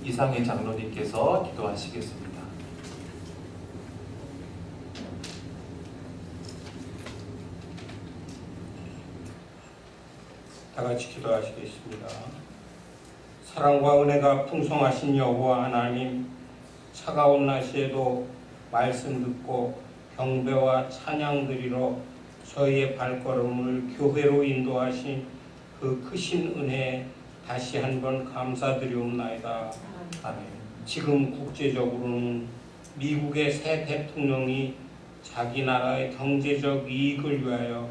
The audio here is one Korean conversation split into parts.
이상희 장로님께서 기도하시겠습니다. 다 같이 기도하시겠습니다. 사랑과 은혜가 풍성하신 여호와 하나님, 차가운 날씨에도 말씀 듣고 경배와 찬양 드리러 저희의 발걸음을 교회로 인도하신 그 크신 은혜에 다시 한번 감사드리옵나이다. 아멘. 지금 국제적으로는 미국의 새 대통령이 자기 나라의 경제적 이익을 위하여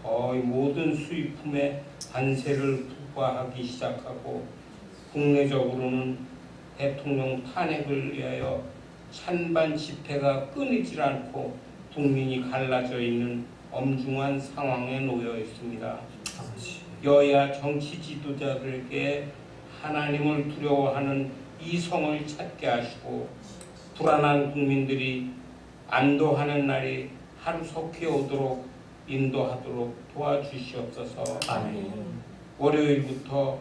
거의 모든 수입품에 관세를 부과하기 시작하고, 국내적으로는 대통령 탄핵을 위하여 찬반 집회가 끊이질 않고 국민이 갈라져 있는 엄중한 상황에 놓여 있습니다. 여야 정치 지도자들에게 하나님을 두려워하는 이성을 찾게 하시고, 불안한 국민들이 안도하는 날이 하루속히 오도록 인도하도록 도와주시옵소서. 아멘. 월요일부터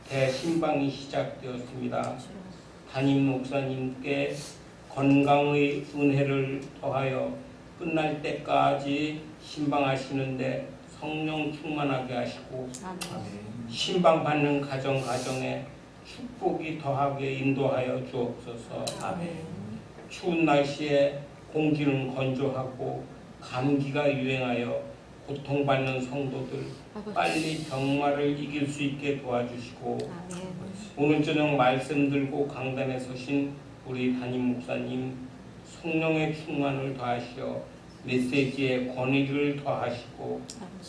대신방이 시작되었습니다. 담임 목사님께 건강의 은혜를 더하여 끝날 때까지 신방하시는데 성령 충만하게 하시고, 신방받는 가정에 축복이 더하게 인도하여 주옵소서. 아멘. 추운 날씨에 공기는 건조하고 감기가 유행하여 고통받는 성도들 빨리 병마를 이길 수 있게 도와주시고, 오늘 저녁 말씀 들고 강단에 서신 우리 담임 목사님 성령의 충만을 더하시어 메시지의 권위를 더하시고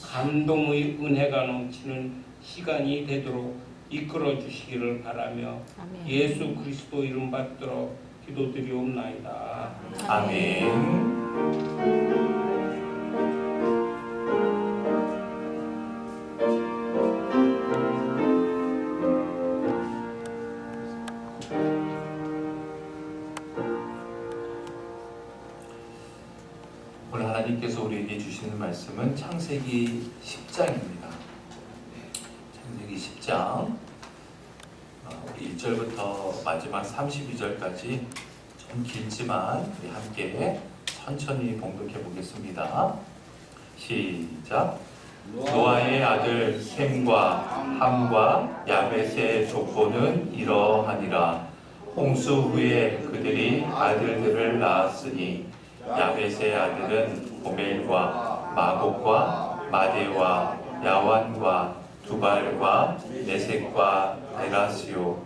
감동의 은혜가 넘치는 시간이 되도록 이끌어 주시기를 바라며 예수 그리스도 이름 받들어 기도드리옵나이다. 아멘. 오늘 하나님께서 우리에게 주시는 말씀은 창세기 10장입니다. 창세기 10장 우리 1절부터 마지막 32절까지 좀 길지만 우리 함께 천천히 봉독해 보겠습니다. 시작. 노아의 아들 셈과 함과 야벳의 족보는 이러하니라. 홍수 후에 그들이 아들들을 낳았으니 야벳의 아들은 고멜과 마곡과 마데와 야완과 두발과 메섹과 데라시오.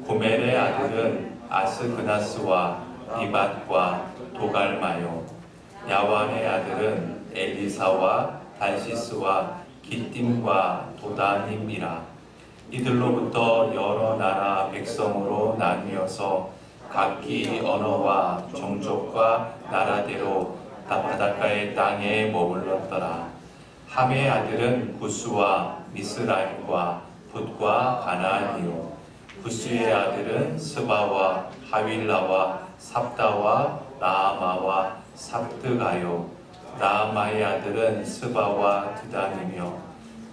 고멜의 아들은 아스그나스와 리밧과 도갈마요. 야완의 아들은 엘리사와 달시스와 기띔과 도다님이라. 이들로부터 여러 나라 백성으로 나뉘어서 각기 언어와 종족과 나라대로 바닷가의 땅에 머물렀더라. 함의 아들은 구스와 미스라임과 붓과 가나안이요. 구스의 아들은 스바와 하윌라와 삽다와 라아마와 삽드가요. 라아마의 아들은 스바와 드단이며,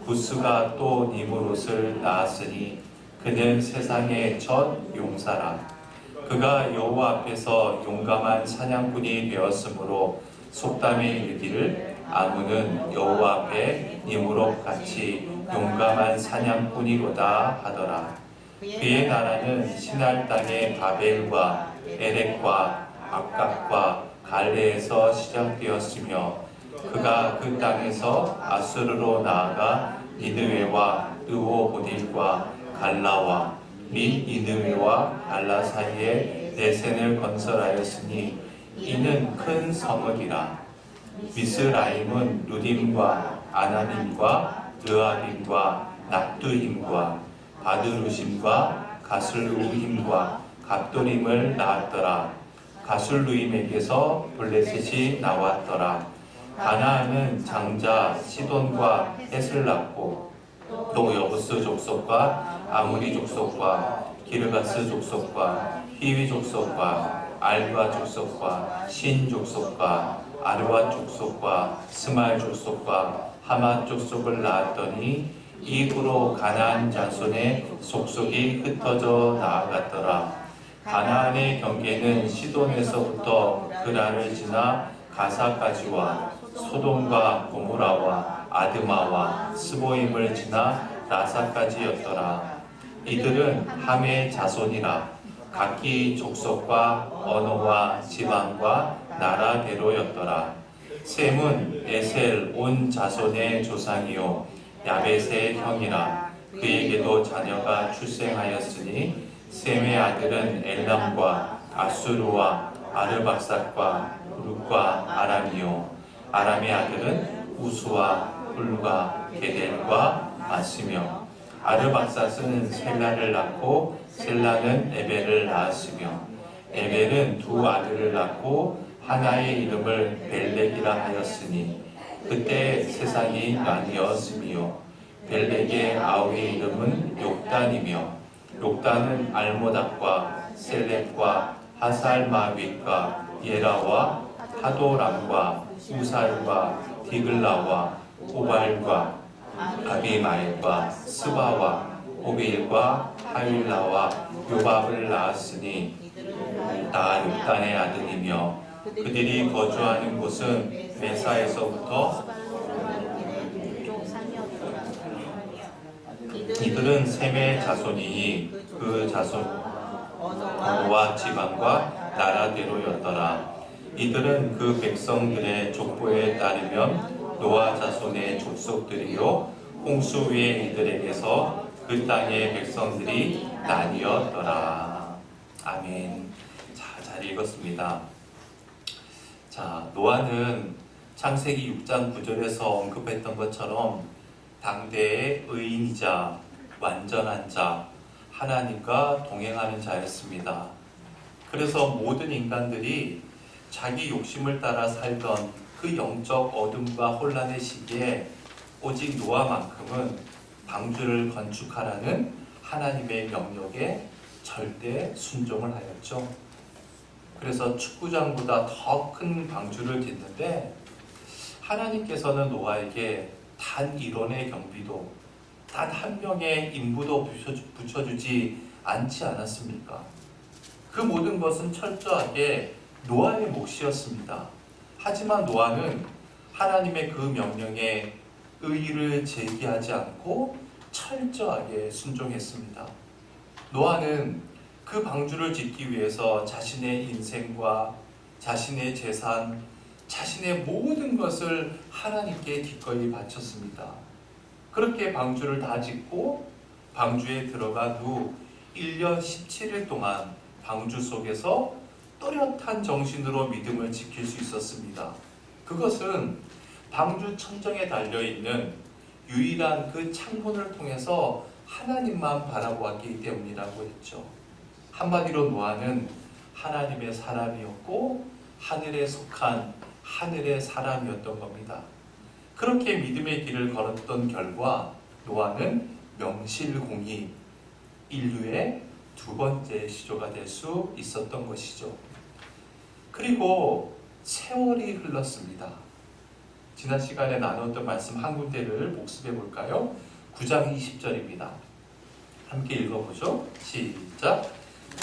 구스가 또 니무롯을 낳았으니 그는 세상의 첫 용사라. 그가 여호와 앞에서 용감한 사냥꾼이 되었으므로 속담에 이르기를 아문은 여호와 앞에 니무롯 같이 용감한 사냥꾼이로다 하더라. 그의 나라는 시날 땅의 바벨과 에렉과 악각과 갈레에서 시작되었으며, 그가 그 땅에서 아수르로 나아가 니느웨와 르호보딜과 갈라와 및 니느웨와 갈라 사이에 레센을 건설하였으니 이는 큰 성읍이라. 미스라임은 루딤과 아나님과 르아빔과 납두힘과 바드루심과 가슬루힘과 갑도림을 낳았더라. 가술루임에게서 블레셋이 나왔더라. 가나안은 장자 시돈과 헷을 낳고 또 여부스 족속과 아무리 족속과 기르가스 족속과 히위 족속과 알바 족속과 신 족속과 아르와 족속과 스말 족속과 하마 족속을 낳았더니 이후로 가나안 자손의 속속이 흩어져 나아갔더라. 가나안의 경계는 시돈에서부터 그라를 지나 가사까지와 소돔과 고모라와 아드마와 스보임을 지나 라사까지였더라. 이들은 함의 자손이라 각기 족속과 언어와 지방과 나라대로였더라. 셈은 에셀 온 자손의 조상이요 야벳의 형이라. 그에게도 자녀가 출생하였으니 셈의 아들은 엘람과 아수르와 아르박삭과 룻과 아람이요 아람의 아들은 우수와 훌루가 게델과 마스며 아르박삭은 셀라를 낳고 셀라는 에벨을 낳았으며 에벨은 두 아들을 낳고 하나의 이름을 벨렉이라 하였으니 그때 세상이 나뉘었으며 벨렉의 아우의 이름은 욕단이며 욕단은 알모닥과 셀렉과 하살마윗과 예라와 하도람과 우살과 디글라와 오발과 아비마엘과 스바와 오빌과 하윌라와 요밥을 낳았으니 다 욕단의 아들이며 그들이 거주하는 곳은 메사에서부터 이들은 셈의 자손이니 그 자손 언어와 지방과 나라대로였더라. 이들은 그 백성들의 족보에 따르면 노아 자손의 족속들이요 홍수 위에 이들에게서 그 땅의 백성들이 나뉘었더라. 아멘. 자, 잘 읽었습니다. 자, 노아는 창세기 6장 9절에서 언급했던 것처럼 당대의 의인이자 완전한 자, 하나님과 동행하는 자였습니다. 그래서 모든 인간들이 자기 욕심을 따라 살던 그 영적 어둠과 혼란의 시기에 오직 노아만큼은 방주를 건축하라는 하나님의 명령에 절대 순종을 하였죠. 그래서 축구장보다 더 큰 방주를 짓는데 하나님께서는 노아에게 단 1원의 경비도 단 한 명의 인부도 붙여주지 않지 않았습니까? 그 모든 것은 철저하게 노아의 몫이었습니다. 하지만 노아는 하나님의 그 명령에 의의를 제기하지 않고 철저하게 순종했습니다. 노아는 그 방주를 짓기 위해서 자신의 인생과 자신의 재산, 자신의 모든 것을 하나님께 기꺼이 바쳤습니다. 그렇게 방주를 다 짓고 방주에 들어간 후 1년 17일 동안 방주 속에서 또렷한 정신으로 믿음을 지킬 수 있었습니다. 그것은 방주 천정에 달려있는 유일한 그 창문을 통해서 하나님만 바라보았기 때문이라고 했죠. 한마디로 노아는 하나님의 사람이었고 하늘에 속한 하늘의 사람이었던 겁니다. 그렇게 믿음의 길을 걸었던 결과 노아는 명실공히 인류의 두 번째 시조가 될 수 있었던 것이죠. 그리고 세월이 흘렀습니다. 지난 시간에 나눴던 말씀 한 군데를 복습해 볼까요? 9장 20절입니다. 함께 읽어보죠. 시작.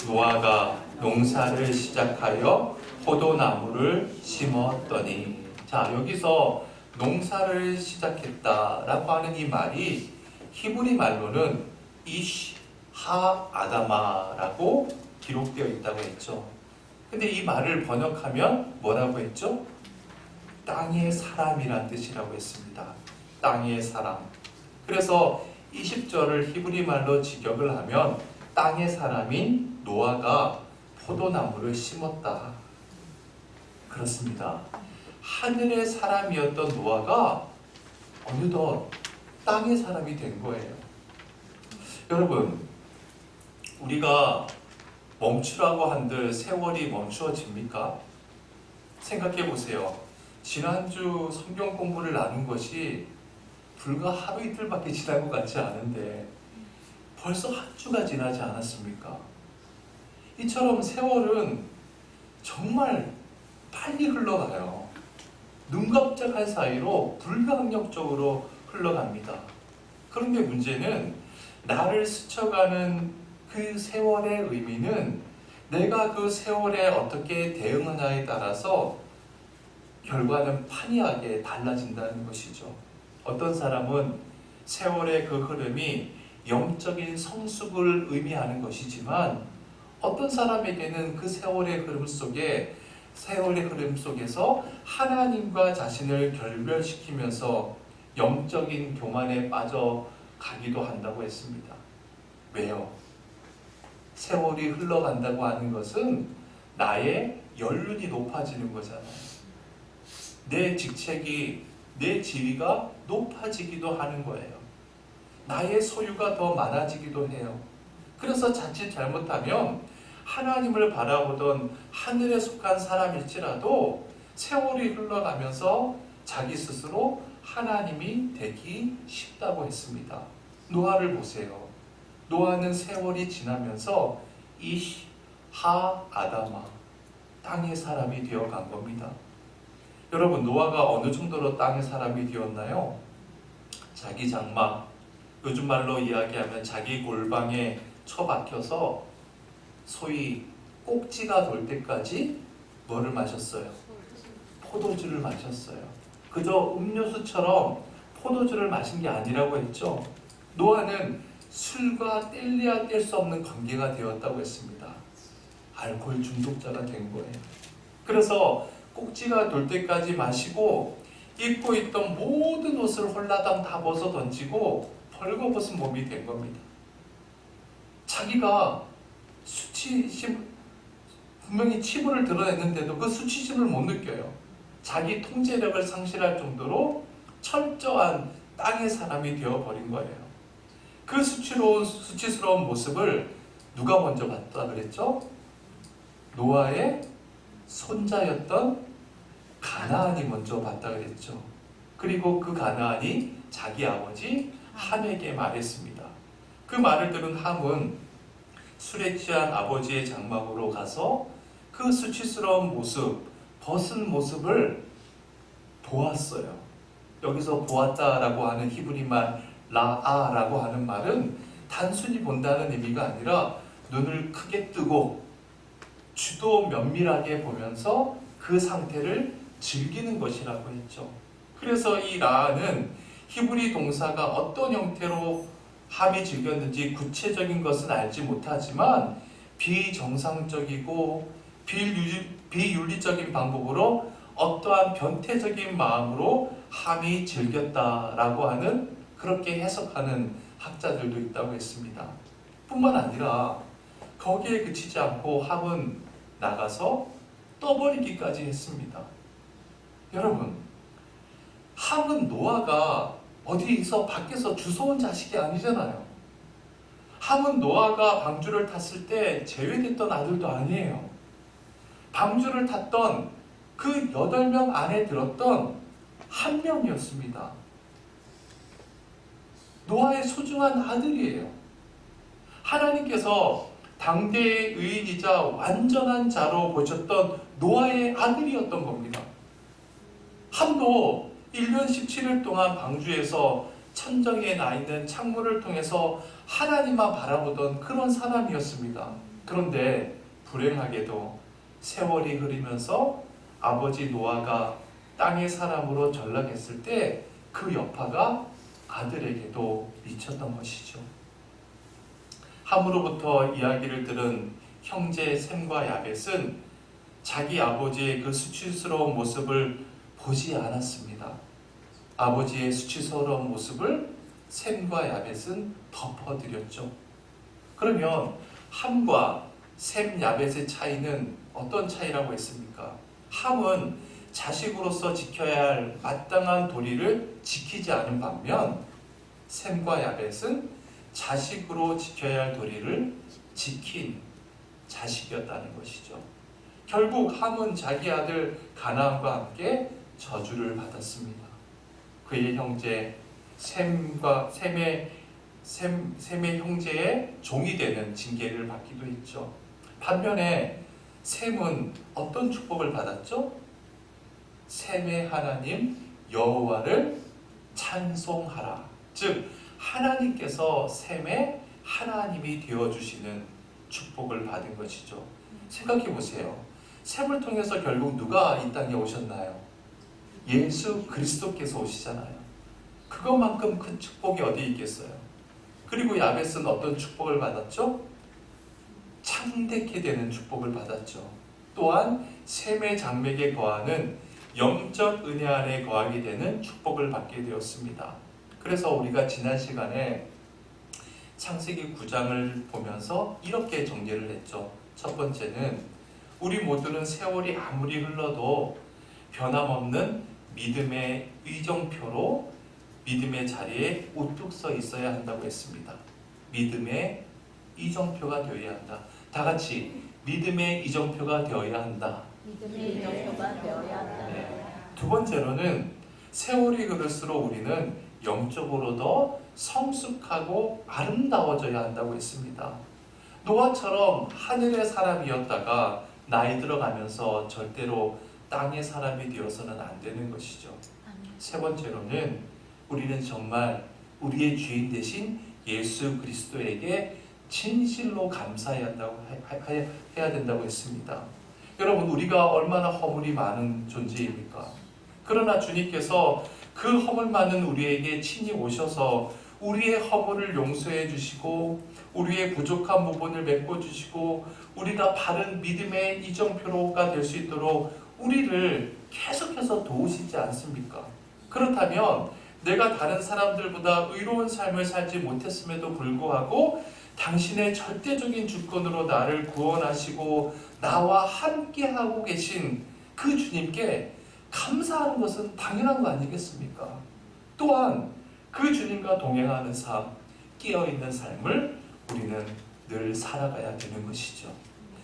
노아가 농사를 시작하여 포도나무를 심었더니. 자, 여기서 농사를 시작했다라고 하는 이 말이 히브리 말로는 이쉬 하 아다마라고 기록되어 있다고 했죠. 근데 이 말을 번역하면 뭐라고 했죠? 땅의 사람이란 뜻이라고 했습니다. 땅의 사람. 그래서 20절을 히브리 말로 직역을 하면 땅의 사람인 노아가 포도나무를 심었다. 그렇습니다. 하늘의 사람이었던 노아가 어느덧 땅의 사람이 된 거예요. 여러분, 우리가 멈추라고 한들 세월이 멈추어집니까? 생각해 보세요. 지난주 성경 공부를 나눈 것이 불과 하루 이틀밖에 지난 것 같지 않은데 벌써 한 주가 지나지 않았습니까? 이처럼 세월은 정말 빨리 흘러가요. 눈 깜짝할 사이로 불가항력적으로 흘러갑니다. 그런데 문제는 나를 스쳐가는 그 세월의 의미는 내가 그 세월에 어떻게 대응하냐에 따라서 결과는 판이하게 달라진다는 것이죠. 어떤 사람은 세월의 그 흐름이 영적인 성숙을 의미하는 것이지만 어떤 사람에게는 그 세월의 흐름 속에서 하나님과 자신을 결별시키면서 영적인 교만에 빠져가기도 한다고 했습니다. 왜요? 세월이 흘러간다고 하는 것은 나의 연륜이 높아지는 거잖아요. 내 직책이, 내 지위가 높아지기도 하는 거예요. 나의 소유가 더 많아지기도 해요. 그래서 자칫 잘못하면 하나님을 바라보던 하늘에 속한 사람일지라도 세월이 흘러가면서 자기 스스로 하나님이 되기 쉽다고 했습니다. 노아를 보세요. 노아는 세월이 지나면서 아다마, 땅의 사람이 되어간 겁니다. 여러분, 노아가 어느 정도로 땅의 사람이 되었나요? 자기 장막, 요즘 말로 이야기하면 자기 골방에 처박혀서 소위 꼭지가 돌 때까지 뭐를 마셨어요? 포도주를 마셨어요. 그저 음료수처럼 포도주를 마신 게 아니라고 했죠. 노아는 술과 뗄래야 뗄 수 없는 관계가 되었다고 했습니다. 알코올 중독자가 된 거예요. 그래서 꼭지가 돌 때까지 마시고 입고 있던 모든 옷을 홀라당 다 벗어 던지고 벌거벗은 몸이 된 겁니다. 자기가 분명히 치부를 드러냈는데도 그 수치심을 못 느껴요. 자기 통제력을 상실할 정도로 철저한 땅의 사람이 되어버린 거예요. 그 수치스러운 모습을 누가 먼저 봤다 그랬죠? 노아의 손자였던 가나안이 먼저 봤다 그랬죠. 그리고 그 가나안이 자기 아버지 함에게 말했습니다. 그 말을 들은 함은 술에 취한 아버지의 장막으로 가서 그 수치스러운 모습, 벗은 모습을 보았어요. 여기서 보았다라고 하는 히브리말 라아라고 하는 말은 단순히 본다는 의미가 아니라 눈을 크게 뜨고 주도 면밀하게 보면서 그 상태를 즐기는 것이라고 했죠. 그래서 이 라아는 히브리 동사가 어떤 형태로 함이 즐겼는지 구체적인 것은 알지 못하지만 비정상적이고 비윤리적인 방법으로 어떠한 변태적인 마음으로 함이 즐겼다라고 하는, 그렇게 해석하는 학자들도 있다고 했습니다. 뿐만 아니라 거기에 그치지 않고 함은 나가서 떠버리기까지 했습니다. 여러분, 함은 노아가 어디서 밖에서 주워온 자식이 아니잖아요. 함은 노아가 방주를 탔을 때 제외됐던 아들도 아니에요. 방주를 탔던 그 8명 안에 들었던 한 명이었습니다. 노아의 소중한 아들이에요. 하나님께서 당대의 의인이자 완전한 자로 보셨던 노아의 아들이었던 겁니다. 함도 1년 17일 동안 방주에서 천정에 나 있는 창문을 통해서 하나님만 바라보던 그런 사람이었습니다. 그런데 불행하게도 세월이 흐르면서 아버지 노아가 땅의 사람으로 전락했을 때 그 여파가 아들에게도 미쳤던 것이죠. 함으로부터 이야기를 들은 형제 셈과 야벳은 자기 아버지의 그 수치스러운 모습을 보지 않았습니다. 아버지의 수치스러운 모습을 셈과 야벳은 덮어드렸죠. 그러면 함과 셈, 야벳의 차이는 어떤 차이라고 했습니까? 함은 자식으로서 지켜야 할 마땅한 도리를 지키지 않은 반면 셈과 야벳은 자식으로 지켜야 할 도리를 지킨 자식이었다는 것이죠. 결국 함은 자기 아들 가나안과 함께 저주를 받았습니다. 그의 형제 셈의 형제의 종이 되는 징계를 받기도 했죠. 반면에 셈은 어떤 축복을 받았죠? 셈의 하나님 여호와를 찬송하라. 즉 하나님께서 셈의 하나님이 되어주시는 축복을 받은 것이죠. 생각해 보세요. 셈을 통해서 결국 누가 이 땅에 오셨나요? 예수 그리스도께서 오시잖아요. 그것만큼 큰 축복이 어디 있겠어요? 그리고 야벳은 어떤 축복을 받았죠? 창대케 되는 축복을 받았죠. 또한 셈의 장맥에 거하는 영적 은혜 안에 거하게 되는 축복을 받게 되었습니다. 그래서 우리가 지난 시간에 창세기 9장을 보면서 이렇게 정리를 했죠. 첫 번째는 우리 모두는 세월이 아무리 흘러도 변함없는 믿음의 의정표로 믿음의 자리에 우뚝 서 있어야 한다고 했습니다. 믿음의 이정표가 되어야 한다. 다 같이 믿음의 이정표가 되어야 한다. 믿음의 이정표가 되어야 한다. 네. 두 번째로는 세월이 흐를수록 우리는 영적으로 더 성숙하고 아름다워져야 한다고 했습니다. 노아처럼 하늘의 사람이었다가 나이 들어가면서 절대로 땅의 사람이 되어서는 안 되는 것이죠. 세 번째로는 우리는 정말 우리의 주인 대신 예수 그리스도에게 진실로 감사해야 된다고 했습니다. 여러분, 우리가 얼마나 허물이 많은 존재입니까? 그러나 주님께서 그 허물 많은 우리에게 친히 오셔서 우리의 허물을 용서해 주시고 우리의 부족한 부분을 메꿔주시고 우리가 바른 믿음의 이정표로가 될 수 있도록 우리를 계속해서 도우시지 않습니까? 그렇다면 내가 다른 사람들보다 의로운 삶을 살지 못했음에도 불구하고 당신의 절대적인 주권으로 나를 구원하시고 나와 함께하고 계신 그 주님께 감사하는 것은 당연한 거 아니겠습니까? 또한 그 주님과 동행하는 삶, 깨어있는 삶을 우리는 늘 살아가야 되는 것이죠.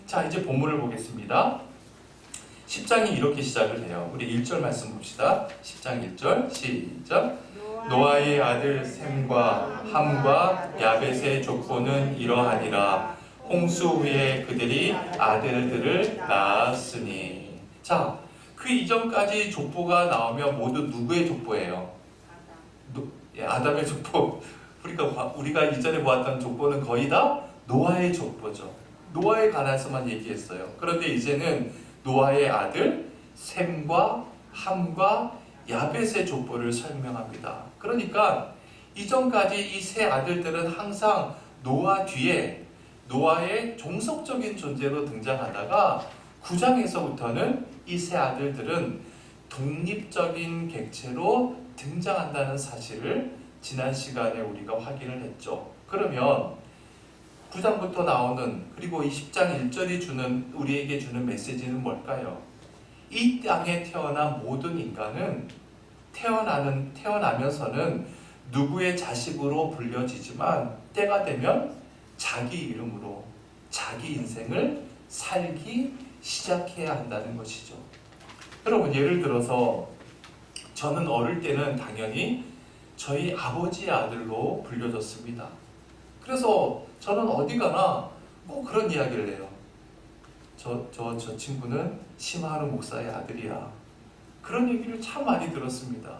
자, 이제 본문을 보겠습니다. 10장이 이렇게 시작을 해요. 우리 1절 말씀 봅시다. 10장 1절 시작. 노아의 아들 셈과 함과 야벳의 족보는 이러하니라. 홍수 후에 그들이 아들들을 낳았으니. 자, 그 이전까지 족보가 나오면 모두 누구의 족보예요? 아담의 족보. 우리가 이전에 보았던 족보는 거의 다 노아의 족보죠. 노아에 관해서만 얘기했어요. 그런데 이제는 노아의 아들 셈과 함과 야벳의 족보를 설명합니다. 그러니까 이전까지 이 세 아들들은 항상 노아 뒤에 노아의 종속적인 존재로 등장하다가 9장에서부터는 이 세 아들들은 독립적인 객체로 등장한다는 사실을 지난 시간에 우리가 확인을 했죠. 그러면 9장부터 나오는 그리고 이 10장 1절이 우리에게 주는 메시지는 뭘까요? 이 땅에 태어난 모든 인간은 태어나면서는 누구의 자식으로 불려지지만 때가 되면 자기 이름으로 자기 인생을 살기 시작해야 한다는 것이죠. 여러분, 예를 들어서 저는 어릴 때는 당연히 저희 아버지의 아들로 불려졌습니다. 그래서 저는 어디 가나 꼭 그런 이야기를 해요. 저 친구는 심하루 목사의 아들이야. 그런 얘기를 참 많이 들었습니다.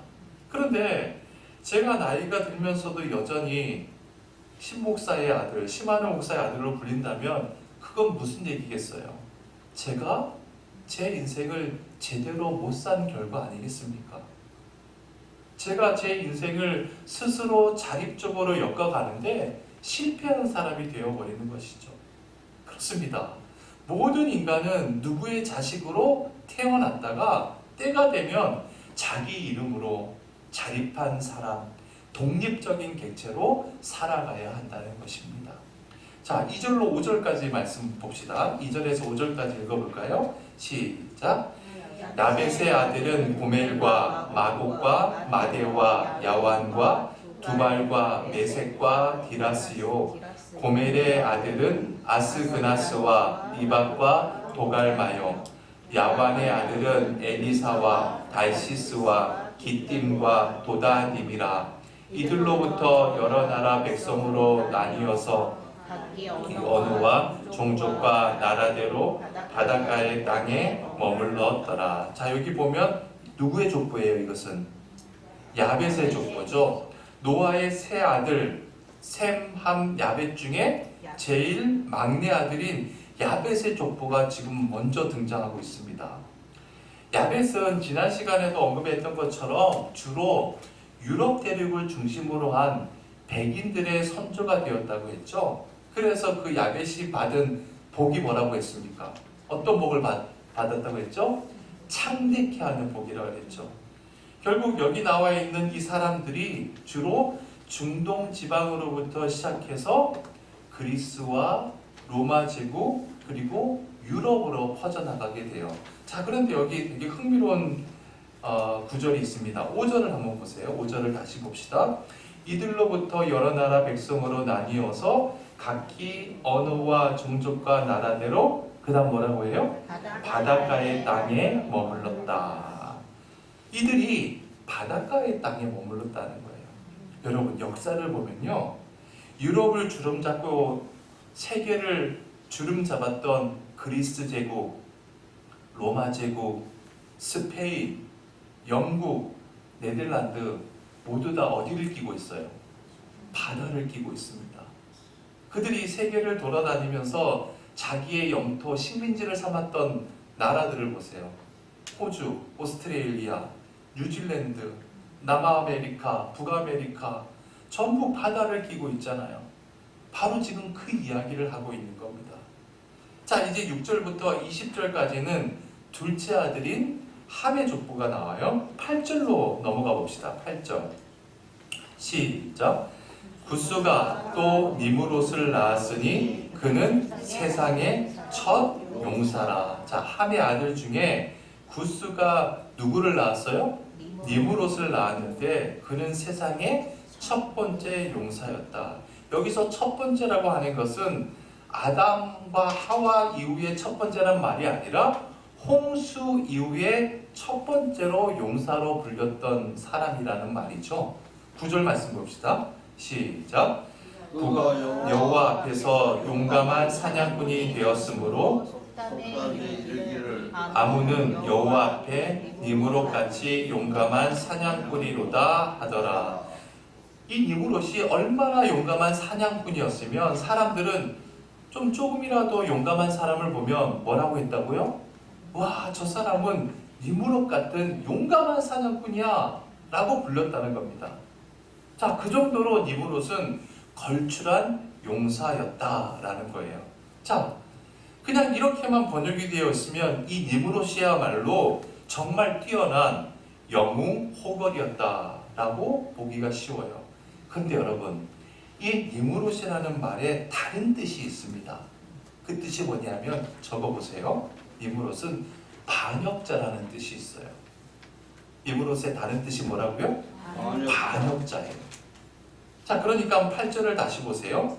그런데 제가 나이가 들면서도 여전히 심목사의 아들, 심하루 목사의 아들로 불린다면 그건 무슨 얘기겠어요? 제가 제 인생을 제대로 못 산 결과 아니겠습니까? 제가 제 인생을 스스로 자립적으로 엮어가는데 실패하는 사람이 되어버리는 것이죠. 그렇습니다. 모든 인간은 누구의 자식으로 태어났다가 때가 되면 자기 이름으로 자립한 사람, 독립적인 객체로 살아가야 한다는 것입니다. 자, 2절로 5절까지 말씀 봅시다. 2절에서 5절까지 읽어볼까요? 시작. 야벳의 아들은 고멜과 마곡과 마데와 야완과 두발과 메색과 디라스요. 고멜의 아들은 아스그나스와 리박과 도갈마요. 야완의 아들은 엘리사와 달시스와 기띔과 도다님이라. 이들로부터 여러 나라 백성으로 나뉘어서 언어와 종족과 나라대로 바닷가의 땅에 머물렀더라. 자, 여기 보면 누구의 족보예요? 이것은 야벳의 족보죠. 노아의 세 아들 셈, 함, 야벳 중에 제일 막내 아들인 야벳의 족보가 지금 먼저 등장하고 있습니다. 야벳은 지난 시간에도 언급했던 것처럼 주로 유럽 대륙을 중심으로 한 백인들의 선조가 되었다고 했죠. 그래서 그 야벳이 받은 복이 뭐라고 했습니까? 어떤 복을 받았다고 했죠? 창대케 하는 복이라고 했죠. 결국 여기 나와 있는 이 사람들이 주로 중동 지방으로부터 시작해서 그리스와 로마 제국 그리고 유럽으로 퍼져나가게 돼요. 자, 그런데 여기 되게 흥미로운 구절이 있습니다. 5절을 한번 보세요. 5절을 다시 봅시다. 이들로부터 여러 나라 백성으로 나뉘어서 각기 언어와 종족과 나라대로 그 다음 뭐라고 해요? 바닷가의 땅에 머물렀다. 이들이 바닷가의 땅에 머물렀다는 거예요. 여러분 역사를 보면요, 유럽을 주름잡고 세계를 주름잡았던 그리스 제국, 로마 제국, 스페인, 영국, 네덜란드 모두 다 어디를 끼고 있어요? 바다를 끼고 있습니다. 그들이 세계를 돌아다니면서 자기의 영토, 식민지를 삼았던 나라들을 보세요. 호주, 오스트레일리아, 뉴질랜드, 남아메리카, 북아메리카 전부 바다를 끼고 있잖아요. 바로 지금 그 이야기를 하고 있는 겁니다. 자, 이제 6절부터 20절까지는 둘째 아들인 함의 족보가 나와요. 8절로 넘어가 봅시다. 8절 시작. 구스가 또 니므롯을 낳았으니 그는 세상의 첫 용사라. 자, 함의 아들 중에 구스가 누구를 낳았어요? 니므롯을 낳았는데 그는 세상의 첫 번째 용사였다. 여기서 첫 번째라고 하는 것은 아담과 하와 이후의 첫 번째란 말이 아니라 홍수 이후에 첫 번째로 용사로 불렸던 사람이라는 말이죠. 9절 말씀 봅시다. 시작. 그가 여호와 앞에서 용감한 사냥꾼이 되었으므로 아무는 여호와 앞에 니므롯같이 용감한 사냥꾼이로다 하더라. 이 니므롯이 얼마나 용감한 사냥꾼이었으면 사람들은 좀 조금이라도 용감한 사람을 보면 뭐라고 했다고요? 와, 저 사람은 니므롯 같은 용감한 사냥꾼이야 라고 불렸다는 겁니다. 자, 그 정도로 니므롯은 걸출한 용사였다라는 거예요. 자, 그냥 이렇게만 번역이 되어 있으면 이 니므롯이야말로 정말 뛰어난 영웅 호걸이었다라고 보기가 쉬워요. 근데 여러분, 이 니므롯이라는 말에 다른 뜻이 있습니다. 그 뜻이 뭐냐면 적어보세요. 니므롯은 반역자라는 뜻이 있어요. 니므롯의 다른 뜻이 뭐라고요? 반역자예요. 자, 그러니까 8절을 다시 보세요.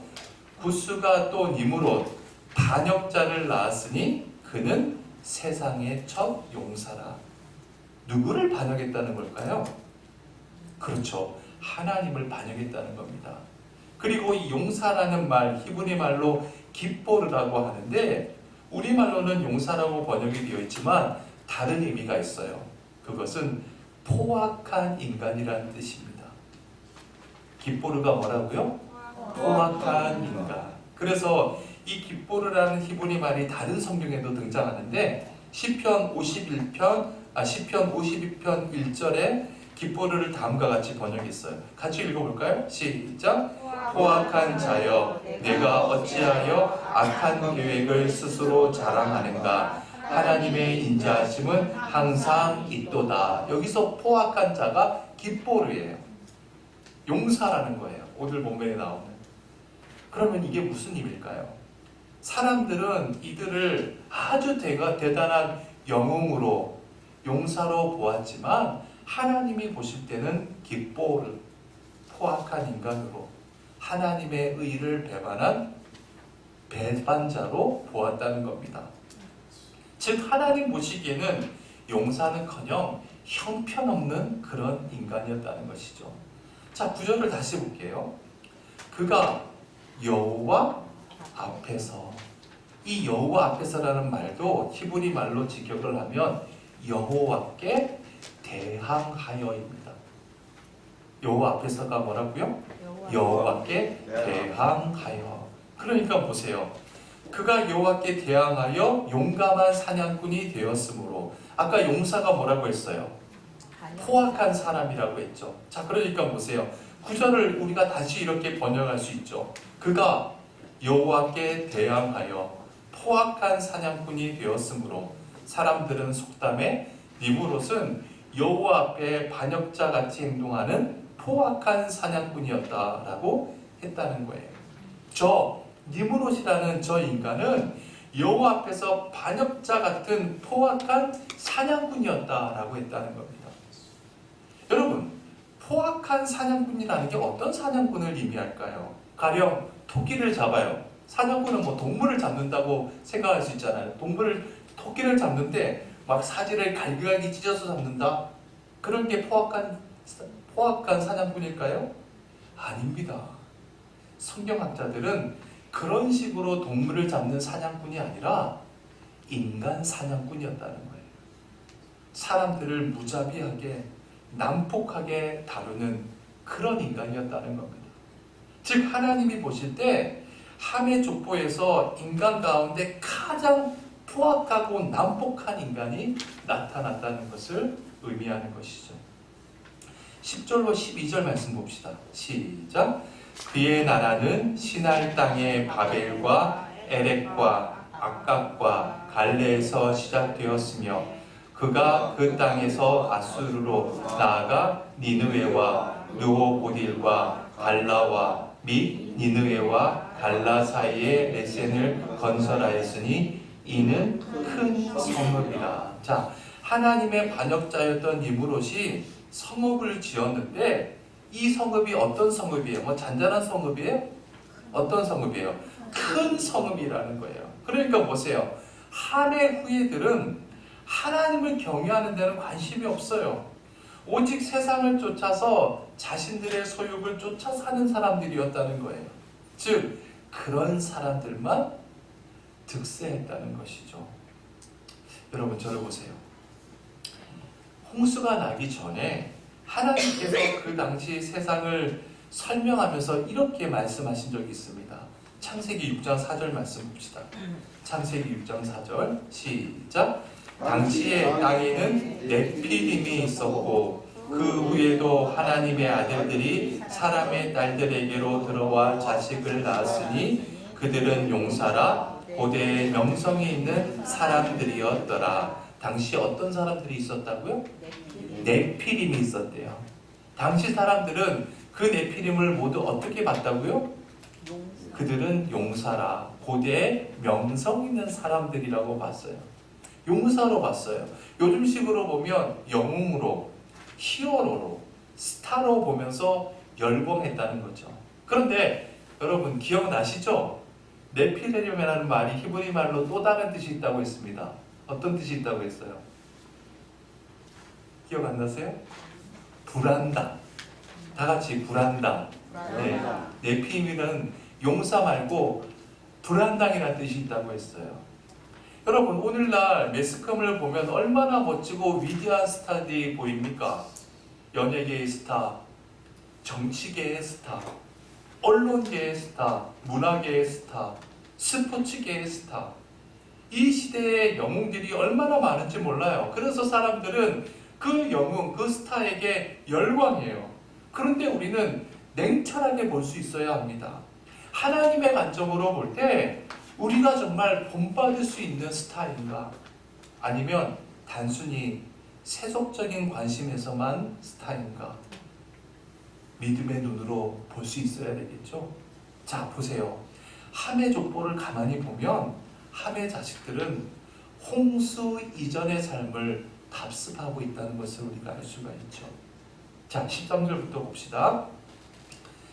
구스가 또 니므롯 반역자를 낳았으니 그는 세상의 첫 용사라. 누구를 반역했다는 걸까요? 그렇죠. 하나님을 반역했다는 겁니다. 그리고 이 용사라는 말, 히브리 말로 깃보르라고 하는데 우리말로는 용사라고 번역이 되어 있지만 다른 의미가 있어요. 그것은 포악한 인간이라는 뜻입니다. 깃보르가 뭐라고요? 포악한 인간. 그래서 이 깃보르라는 히브리 말이 다른 성경에도 등장하는데 시편 52편 1절에 깃보르를 다음과 같이 번역했어요. 같이 읽어볼까요? 시작. 포악한 자여, 내가 어찌하여 악한 계획을 스스로 자랑하는가? 하나님의 인자하심은 항상 있도다. 여기서 포악한 자가 깃보르예요. 용사라는 거예요. 오늘 본문에 나오는. 그러면 이게 무슨 의미일까요? 사람들은 이들을 아주 대단한 영웅으로, 용사로 보았지만 하나님이 보실 때는 깃보르, 포악한 인간으로 하나님의 의를 배반한 배반자로 보았다는 겁니다. 즉 하나님 보시기에는 용사는커녕 형편없는 그런 인간이었다는 것이죠. 자, 9절을 다시 볼게요. 그가 여호와 앞에서, 이 여호와 앞에서라는 말도 히브리 말로 직역을 하면 여호와께 대항하여입니다. 여호와 앞에서가 뭐라고요? 여호와께 대항하여. 그러니까 보세요. 그가 여호와께 대항하여 용감한 사냥꾼이 되었으므로. 아까 용사가 뭐라고 했어요? 포악한 사람이라고 했죠. 자, 그러니까 보세요. 구절을 우리가 다시 이렇게 번역할 수 있죠. 그가 여호와께 대항하여 포악한 사냥꾼이 되었으므로. 사람들은 속담에 니무롯은 여호와 앞에 반역자 같이 행동하는 포악한 사냥꾼이었다라고 했다는 거예요. 저 니무롯이라는 저 인간은 여호와 앞에서 반역자 같은 포악한 사냥꾼이었다라고 했다는 겁니다. 여러분, 포악한 사냥꾼이라는 게 어떤 사냥꾼을 의미할까요? 가령 토끼를 잡아요. 사냥꾼은 뭐 동물을 잡는다고 생각할 수 있잖아요. 토끼를 잡는데 막 사지를 갈기갈기 찢어서 잡는다? 그런 게 포악한 사냥꾼일까요? 아닙니다. 성경학자들은 그런 식으로 동물을 잡는 사냥꾼이 아니라 인간 사냥꾼이었다는 거예요. 사람들을 무자비하게 난폭하게 다루는 그런 인간이었다는 겁니다. 즉 하나님이 보실 때 함의 족보에서 인간 가운데 가장 포악하고 난폭한 인간이 나타났다는 것을 의미하는 것이죠. 10절로 12절 말씀 봅시다. 시작. 그의 나라는 시날 땅의 바벨과 에렉과 악각과 갈레에서 시작되었으며 그가 그 땅에서 아수르로 나아가 니느웨와 르호보딜과 갈라와 및 니느웨와 갈라 사이에 레센을 건설하였으니 이는 큰 성읍이라. 자, 하나님의 반역자였던 니무롯이 성읍을 지었는데 이 성읍이 어떤 성읍이에요? 뭐 잔잔한 성읍이에요? 어떤 성읍이에요? 큰 성읍이라는 거예요. 그러니까 보세요. 함의 후예들은 하나님을 경외하는 데는 관심이 없어요. 오직 세상을 쫓아서 자신들의 소욕을 쫓아 사는 사람들이었다는 거예요. 즉 그런 사람들만 득세했다는 것이죠. 여러분 저를 보세요. 홍수가 나기 전에 하나님께서 그 당시 세상을 설명하면서 이렇게 말씀하신 적이 있습니다. 창세기 6장 4절 말씀 봅시다. 창세기 6장 4절 시작. 당시에 땅에는 네피림이 있었고 그 후에도 하나님의 아들들이 사람의 딸들에게로 들어와 자식을 낳았으니 그들은 용사라 고대의 명성이 있는 사람들이었더라. 당시 어떤 사람들이 있었다고요? 네피림이 있었대요. 당시 사람들은 그 네피림을 모두 어떻게 봤다고요? 그들은 용사라 고대의 명성 있는 사람들이라고 봤어요. 용사로 봤어요. 요즘식으로 보면 영웅으로, 히어로로, 스타로 보면서 열광했다는 거죠. 그런데 여러분 기억나시죠? 네피레림이라는 말이 히브리 말로 또 다른 뜻이 있다고 했습니다. 어떤 뜻이 있다고 했어요? 기억 안 나세요? 불안당. 다 같이 불안당. 네. 네피림이라는 용사 말고 불안당이라는 뜻이 있다고 했어요. 여러분 오늘날 매스컴을 보면 얼마나 멋지고 위대한 스타들이 보입니까? 연예계의 스타, 정치계의 스타, 언론계의 스타, 문화계의 스타, 스포츠계의 스타. 이 시대의 영웅들이 얼마나 많은지 몰라요. 그래서 사람들은 그 영웅, 그 스타에게 열광해요. 그런데 우리는 냉철하게 볼 수 있어야 합니다. 하나님의 관점으로 볼 때 우리가 정말 본받을 수 있는 스타인가? 아니면 단순히 세속적인 관심에서만 스타인가? 믿음의 눈으로 볼 수 있어야 되겠죠? 자, 보세요. 함의 족보를 가만히 보면 함의 자식들은 홍수 이전의 삶을 답습하고 있다는 것을 우리가 알 수가 있죠. 자, 13절부터 봅시다.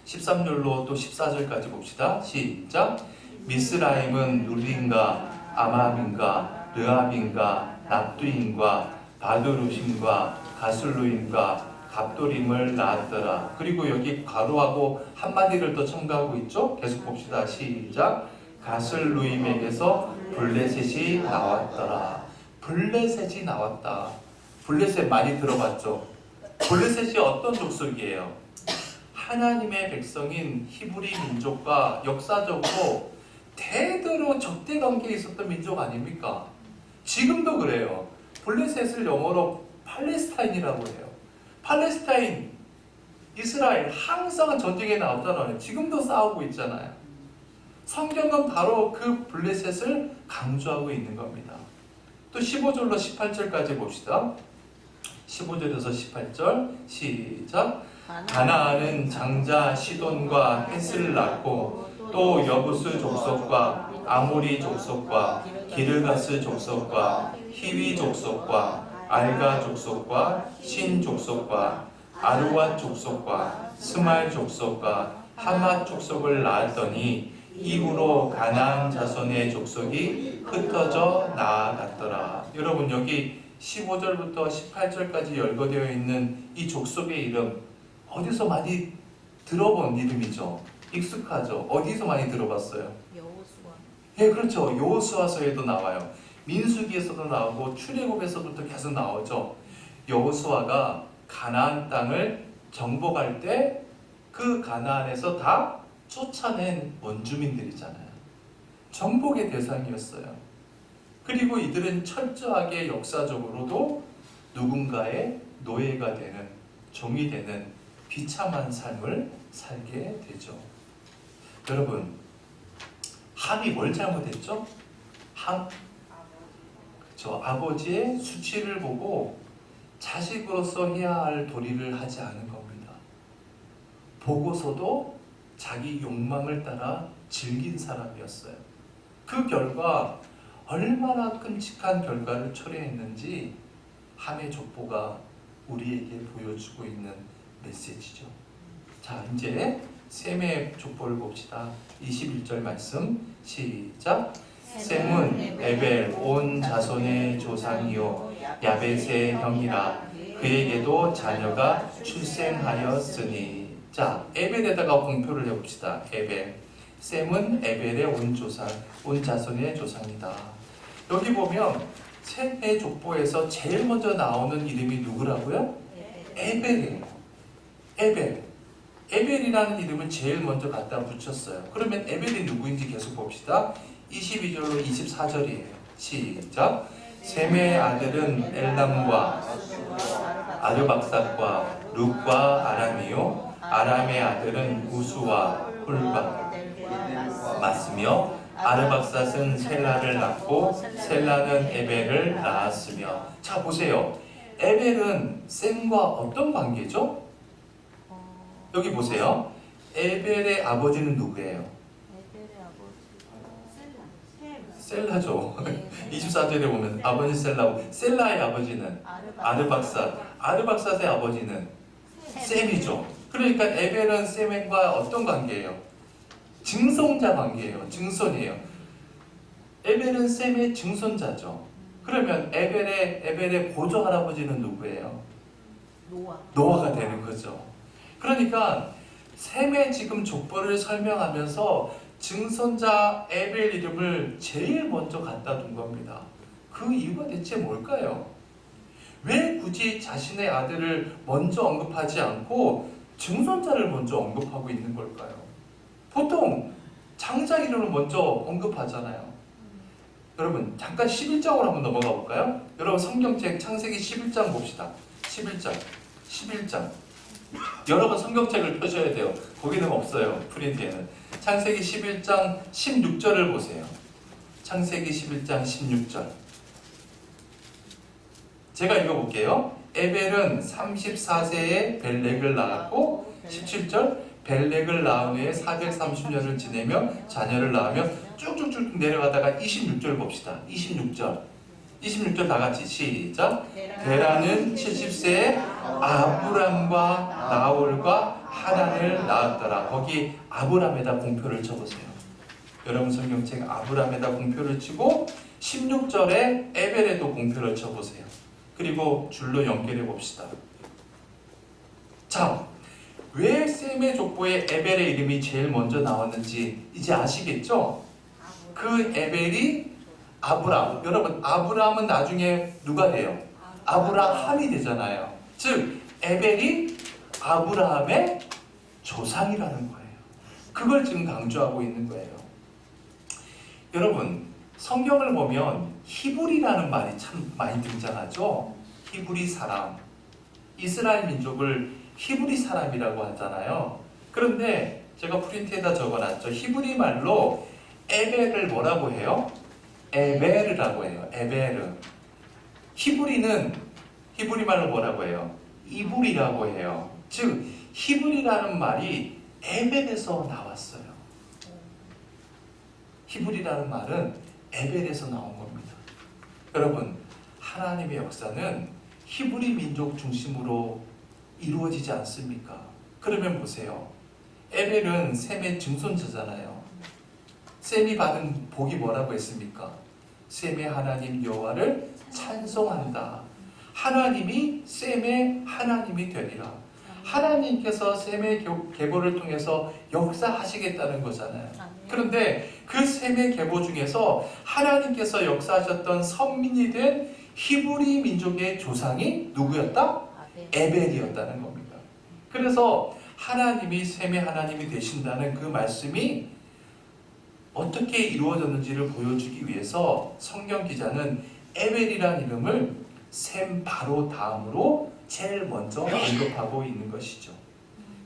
13절로 또 14절까지 봅시다. 시작. 미스라임은 룰린과 아맘인과 르압인과 납두인과 바두루심과 가술루인과 갑도림을 낳았더라. 그리고 여기 괄호하고 한마디를 더 첨가하고 있죠. 계속 봅시다. 시작. 가술루임에게서 블레셋이 나왔더라. 블레셋이 나왔다. 블레셋 많이 들어봤죠. 블레셋이 어떤 족속이에요? 하나님의 백성인 히브리 민족과 역사적으로 대대로 적대 관계에 있었던 민족 아닙니까? 지금도 그래요. 블레셋을 영어로 팔레스타인이라고 해요. 팔레스타인, 이스라엘 항상 전쟁에 나오잖아요. 지금도 싸우고 있잖아요. 성경은 바로 그 블레셋을 강조하고 있는 겁니다. 또 15절로 18절까지 봅시다. 15절에서 18절 시작. 가나안은 장자 시돈과 헷을 낳고 또 여부스 족속과 아모리 족속과 기르가스 족속과 히위 족속과 알가 족속과 신 족속과 아루와 족속과 스말 족속과 하맛 족속을 낳았더니 이후로 가나안 자손의 족속이 흩어져 나아갔더라. 여러분 여기 15절부터 18절까지 열거되어 있는 이 족속의 이름 어디서 많이 들어본 이름이죠? 익숙하죠? 어디서 많이 들어봤어요? 여호수아. 예, 그렇죠. 여호수아서에도 나와요. 민수기에서도 나오고 출애굽에서부터 계속 나오죠. 여호수아가 가나안 땅을 정복할 때 그 가나안에서 다 쫓아낸 원주민들이잖아요. 정복의 대상이었어요. 그리고 이들은 철저하게 역사적으로도 누군가의 노예가 되는, 종이 되는 비참한 삶을 살게 되죠. 여러분, 함이 뭘 잘못했죠? 그렇죠. 아버지의 수치를 보고 자식으로서 해야 할 도리를 하지 않은 겁니다. 보고서도 자기 욕망을 따라 즐긴 사람이었어요. 그 결과 얼마나 끔찍한 결과를 초래했는지 함의 족보가 우리에게 보여주고 있는 메시지죠. 자, 이제 셈의 족보를 봅시다. 21절 말씀 시작. 셈은 에벨 온 자손의 조상이요 야벳의 형이라. 그에게도 자녀가 출생하였으니. 자, 에벨에다가 공표를 해봅시다. 에벨. 셈은 에벨의 온 자손의 조상이다. 여기 보면 셈의 족보에서 제일 먼저 나오는 이름이 누구라고요? 에벨이에요. 에벨. 에벨이라는 이름을 제일 먼저 갖다 붙였어요. 그러면 에벨이 누구인지 계속 봅시다. 22절로 24절이에요. 시작. 셈의 아들은 엘람과 아르박삭과 룻과 아람이요 아람의 아들은 우수와 훌바 맞으며 아르박삭은 셀라를 낳고 셀라는 에벨을 낳았으며. 자, 보세요. 에벨은 셈과 어떤 관계죠? 여기 보세요. 에벨의 아버지는 누구예요? 에벨의 아버지 셀라죠. 24절에 보면 아버지 셀라고, 셀라의 아버지는 아르박삭, 아르박삭의 아버지는 셈이죠. 그러니까 에벨은 셈과 어떤 관계예요? 증손자 관계예요. 증손이에요. 에벨은 셈의 증손자죠. 그러면 에벨의 보조 할아버지는 누구예요? 노아가 되는 거죠. 그러니까 셈의 지금 족보를 설명하면서 증손자 에벨 이름을 제일 먼저 갖다 둔 겁니다. 그 이유가 대체 뭘까요? 왜 굳이 자신의 아들을 먼저 언급하지 않고 증손자를 먼저 언급하고 있는 걸까요? 보통 장자 이름을 먼저 언급하잖아요. 여러분 잠깐 11장으로 한번 넘어가 볼까요? 여러분 성경책 창세기 11장 봅시다. 11장 여러분 성경책을 펴셔야 돼요. 거기는 없어요. 프린트에는. 창세기 11장 16절을 보세요. 창세기 11장 16절. 제가 읽어볼게요. 에벨은 34세에 벨렉을 낳았고 17절 벨렉을 낳은 후에 430년을 지내며 자녀를 낳으며 쭉쭉쭉 내려가다가 26절 봅시다. 26절 다 같이 시작. 데라는 70세에 아브람과 나홀과 하란을 낳았더라. 거기 아브람에다 공표를 쳐보세요. 여러분 성경책 아브람에다 공표를 치고 16절에 에벨에도 공표를 쳐보세요. 그리고 줄로 연결해 봅시다. 자, 왜 셈의 족보에 에벨의 이름이 제일 먼저 나왔는지 이제 아시겠죠? 그 에벨이 아브람. 여러분 아브람은 나중에 누가 돼요? 아브라함이 되잖아요. 즉 에벨이 아브라함의 조상이라는 거예요. 그걸 지금 강조하고 있는 거예요. 여러분, 성경을 보면 히브리라는 말이 참 많이 등장하죠. 히브리 사람, 이스라엘 민족을 히브리 사람이라고 하잖아요. 그런데 제가 프린트에다 적어놨죠. 히브리 말로 에벨을 뭐라고 해요? 에베르라고 해요. 에베르. 히브리는 히브리 말로 뭐라고 해요? 이불이라고 해요. 즉 히브리라는 말이 에벨에서 나왔어요. 히브리라는 말은 에벨에서 나온 겁니다. 여러분, 하나님의 역사는 히브리 민족 중심으로 이루어지지 않습니까? 그러면 보세요. 에벨은 셈의 증손자잖아요. 셈이 받은 복이 뭐라고 했습니까? 셈의 하나님 여호와를 찬송한다. 하나님이 셈의 하나님이 되리라. 하나님께서 셈의 계보를 통해서 역사하시겠다는 거잖아요. 그런데 그 셈의 계보 중에서 하나님께서 역사하셨던 선민이 된 히브리 민족의 조상이 누구였다? 에벨이었다는 겁니다. 그래서 하나님이 셈의 하나님이 되신다는 그 말씀이 어떻게 이루어졌는지를 보여주기 위해서 성경 기자는 에벨이라는 이름을 셈 바로 다음으로 제일 먼저 언급하고 있는 것이죠.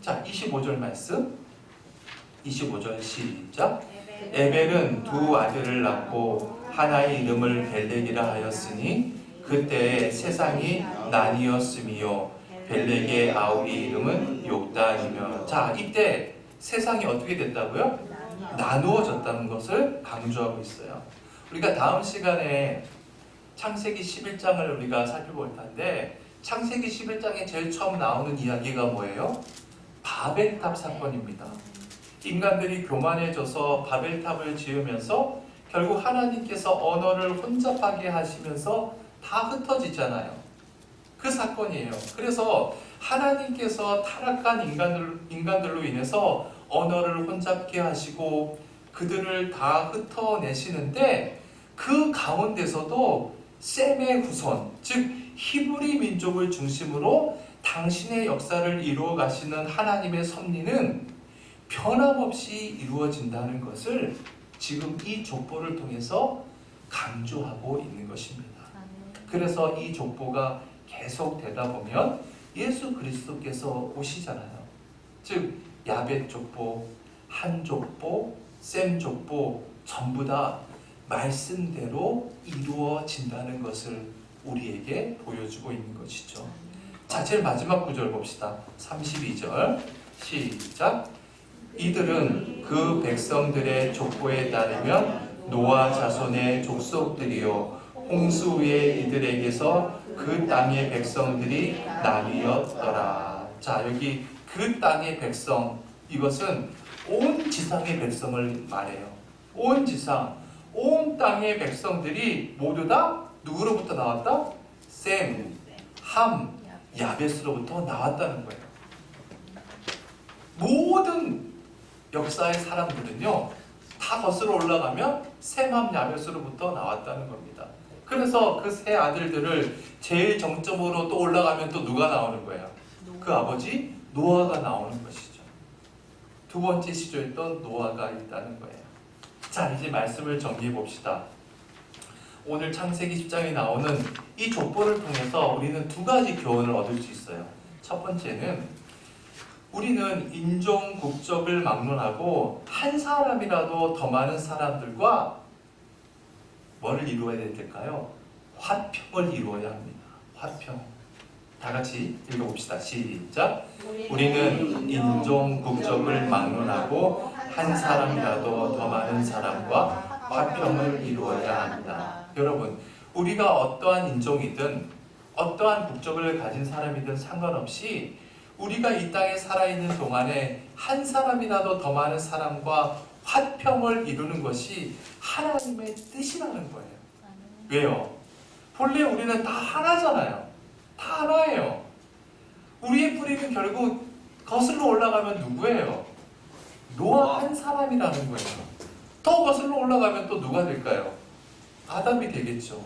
자, 25절 말씀. 25절 시작. 에벨은 두 아들을 낳고 하나의 이름을 벨렉이라 하였으니 그때 세상이 나뉘었으며 벨렉의 아우의 이름은 욕단이며. 자, 이때 세상이 어떻게 됐다고요? 나누어졌다는 것을 강조하고 있어요. 우리가 다음 시간에 창세기 11장을 우리가 살펴볼 텐데 창세기 11장에 제일 처음 나오는 이야기가 뭐예요? 바벨탑 사건입니다. 인간들이 교만해져서 바벨탑을 지으면서 결국 하나님께서 언어를 혼잡하게 하시면서 다 흩어지잖아요. 그 사건이에요. 그래서 하나님께서 타락한 인간들로 인해서 언어를 혼잡게 하시고 그들을 다 흩어내시는데 그 가운데서도 셈의 후손, 즉 히브리 민족을 중심으로 당신의 역사를 이루어 가시는 하나님의 섭리는 변함없이 이루어진다는 것을 지금 이 족보를 통해서 강조하고 있는 것입니다. 그래서 이 족보가 계속 되다 보면 예수 그리스도께서 오시잖아요. 즉 야벳 족보, 한 족보, 셈 족보 전부 다 말씀대로 이루어진다는 것을 우리에게 보여주고 있는 것이죠. 자, 제일 마지막 구절 봅시다. 32절 시작. 이들은 그 백성들의 족보에 따르면 노아 자손의 족속들이요 홍수 후에 이들에게서 그 땅의 백성들이 나뉘었더라. 자, 여기 그 땅의 백성, 이것은 온 지상의 백성을 말해요. 온 지상, 온 땅의 백성들이 모두 다 누구로부터 나왔다? 셈, 함, 야벳으로부터 나왔다는 거예요. 모든 역사의 사람들은요 다 거슬러 올라가면 셈, 함, 야벳으로부터 나왔다는 겁니다. 그래서 그 세 아들들을 제일 정점으로 또 올라가면 또 누가 나오는 거예요? 그 아버지 노아가 나오는 것이죠. 두 번째 시조였던 노아가 있다는 거예요. 자, 이제 말씀을 정리해 봅시다. 오늘 창세기 10장에 나오는 이 족보를 통해서 우리는 두 가지 교훈을 얻을 수 있어요. 첫 번째는 우리는 인종, 국적을 막론하고 한 사람이라도 더 많은 사람들과 뭐를 이루어야 될까요? 화평을 이루어야 합니다. 화평. 다 같이 읽어봅시다. 시작. 우리는 인종, 국적을 막론하고 한 사람이라도 더 많은 사람과 화평을 이루어야 한다. 여러분, 우리가 어떠한 인종이든 어떠한 국적을 가진 사람이든 상관없이 우리가 이 땅에 살아있는 동안에 한 사람이라도 더 많은 사람과 화평을 이루는 것이 하나님의 뜻이라는 거예요. 왜요? 본래 우리는 다 하나잖아요. 다 하나예요. 우리의 뿌리는 결국 거슬러 올라가면 누구예요? 노아 한 사람이라는 거예요. 더 거슬러 올라가면 또 누가 될까요? 아담이 되겠죠.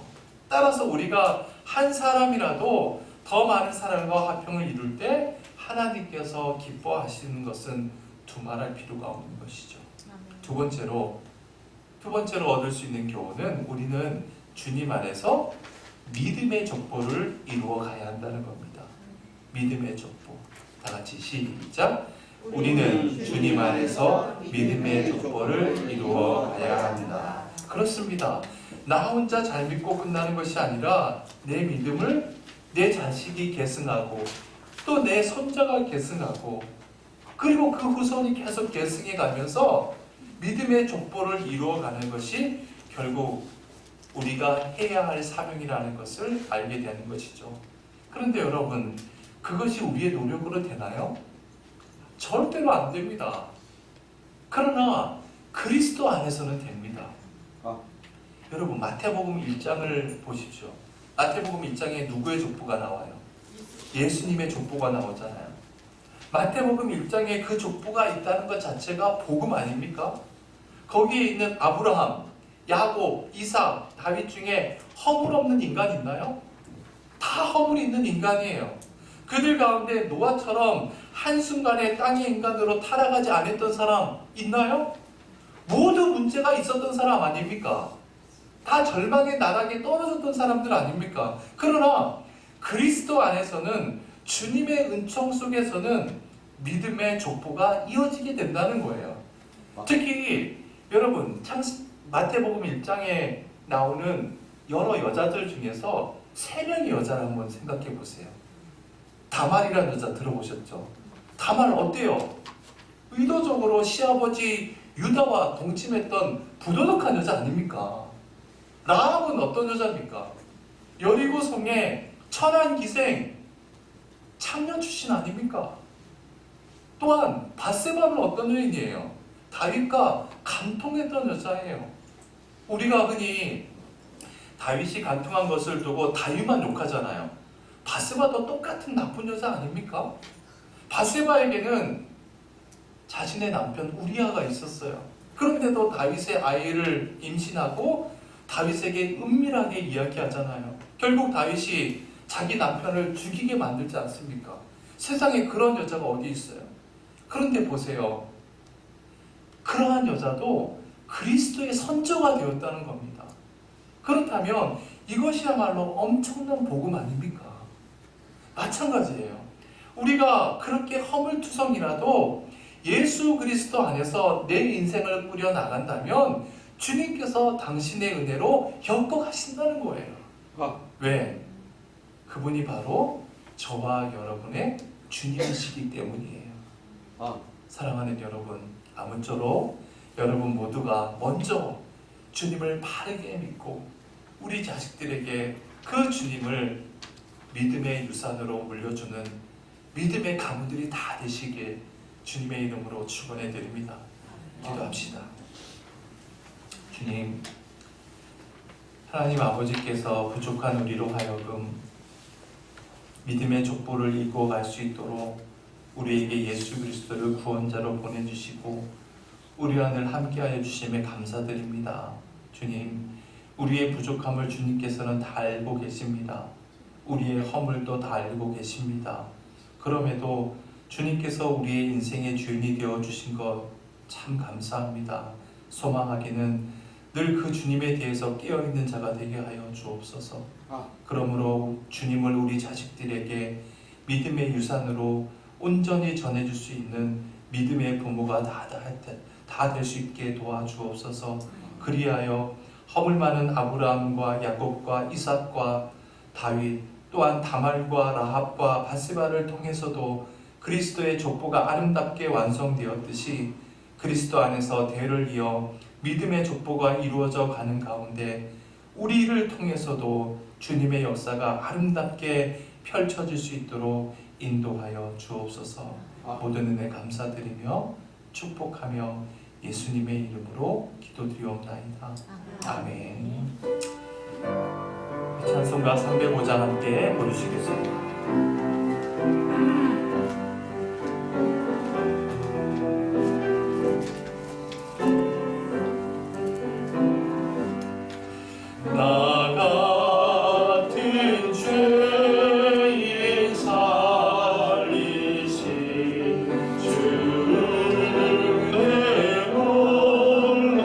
따라서 우리가 한 사람이라도 더 많은 사람과 화평을 이룰 때 하나님께서 기뻐하시는 것은 두말할 필요가 없는 것이죠. 두 번째로 두 번째로 얻을 수 있는 교훈은 우리는 주님 안에서 믿음의 족보를 이루어 가야 한다는 겁니다. 믿음의 족보. 다 같이 시작. 우리는 주님 안에서 믿음의 족보를 이루어 가야 합니다. 그렇습니다. 나 혼자 잘 믿고 끝나는 것이 아니라 내 믿음을 내 자식이 계승하고 또 내 손자가 계승하고 그리고 그 후손이 계속 계승해 가면서 믿음의 족보를 이루어가는 것이 결국 우리가 해야 할 사명이라는 것을 알게 되는 것이죠. 그런데 여러분, 그것이 우리의 노력으로 되나요? 절대로 안 됩니다. 그러나 그리스도 안에서는 됩니다. 여러분, 마태복음 1장을 보십시오. 마태복음 1장에 누구의 족보가 나와요? 예수님의 족보가 나오잖아요. 마태복음 1장에 그 족보가 있다는 것 자체가 복음 아닙니까? 거기에 있는 아브라함, 야곱, 이삭, 다윗 중에 허물 없는 인간 있나요? 다 허물 있는 인간이에요. 그들 가운데 노아처럼 한순간에 땅의 인간으로 타락하지 않았던 사람 있나요? 모두 문제가 있었던 사람 아닙니까? 다 절망의 나락에 떨어졌던 사람들 아닙니까? 그러나 그리스도 안에서는 주님의 은총 속에서는 믿음의 족보가 이어지게 된다는 거예요. 특히 여러분, 마태복음 1장에 나오는 여러 여자들 중에서 3명의 여자를 한번 생각해 보세요. 다말이라는 여자 들어보셨죠? 다말 어때요? 의도적으로 시아버지 유다와 동침했던 부도덕한 여자 아닙니까? 라합은 어떤 여자입니까? 여리고 성의 천한기생 창녀 출신 아닙니까? 또한 밧세바는 어떤 여인이에요? 다윗과 간통했던 여자예요. 우리가 흔히 다윗이 간통한 것을 두고 다윗만 욕하잖아요. 밧세바도 똑같은 나쁜 여자 아닙니까? 밧세바에게는 자신의 남편 우리아가 있었어요. 그런데도 다윗의 아이를 임신하고 다윗에게 은밀하게 이야기하잖아요. 결국 다윗이 자기 남편을 죽이게 만들지 않습니까? 세상에 그런 여자가 어디 있어요? 그런데 보세요. 그러한 여자도 그리스도의 선조가 되었다는 겁니다. 그렇다면 이것이야말로 엄청난 복음 아닙니까? 마찬가지예요. 우리가 그렇게 허물투성이라도 예수 그리스도 안에서 내 인생을 꾸려 나간다면 주님께서 당신의 은혜로 엮어가신다는 거예요. 왜? 그분이 바로 저와 여러분의 주님이시기 때문이에요. 사랑하는 여러분, 아무쪼록 여러분 모두가 먼저 주님을 바르게 믿고 우리 자식들에게 그 주님을 믿음의 유산으로 물려주는 믿음의 가문들이 다 되시길 주님의 이름으로 축원해 드립니다. 기도합시다. 주님, 하나님 아버지께서 부족한 우리로 하여금 믿음의 족보를 이루어 갈 수 있도록 우리에게 예수 그리스도를 구원자로 보내주시고 우리 안을 함께하여 주심에 감사드립니다. 주님, 우리의 부족함을 주님께서는 다 알고 계십니다. 우리의 허물도 다 알고 계십니다. 그럼에도 주님께서 우리의 인생의 주인이 되어주신 것 참 감사합니다. 소망하기는 늘 그 주님에 대해서 깨어있는 자가 되게 하여 주옵소서. 그러므로 주님을 우리 자식들에게 믿음의 유산으로 온전히 전해줄 수 있는 믿음의 부모가 다 될 수 있게 도와주옵소서. 그리하여 허물 많은 아브라함과 야곱과 이삭과 다윗 또한 다말과 라합과 밧세바를 통해서도 그리스도의 족보가 아름답게 완성되었듯이 그리스도 안에서 대를 이어 믿음의 족보가 이루어져 가는 가운데 우리를 통해서도 주님의 역사가 아름답게 펼쳐질 수 있도록 인도하여 주옵소서. 모든 은혜 감사드리며 축복하며 예수님의 이름으로 기도드리옵나이다. 아멘. 찬송가 305장 함께 부르시겠습니다. 나 같은 죄인 살리신 주 내 놀라운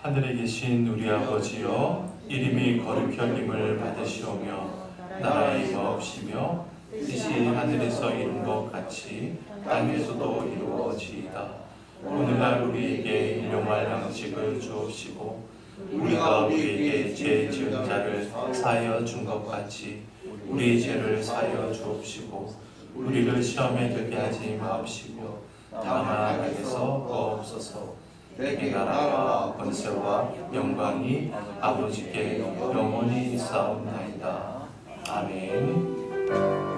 하늘에 계신 우리 아버지여, 이름이 거룩히 여김을 받으시오며 나라의 임하옵시며 뜻이 하늘에서 이룬 것 같이 땅에서도 이루어지이다. 오늘날 우리에게 일용할 양식을 주옵시고 우리가 우리에게 죄 지은 자를 사하여 준 것 같이 우리의 죄를 사하여 주옵시고 우리를 시험에 들게 하지 마옵시고 다만 악에서 구하옵소서. 내게 나라와 권세와 영광이 아버지께 영원히 있사옵나이다. 아멘.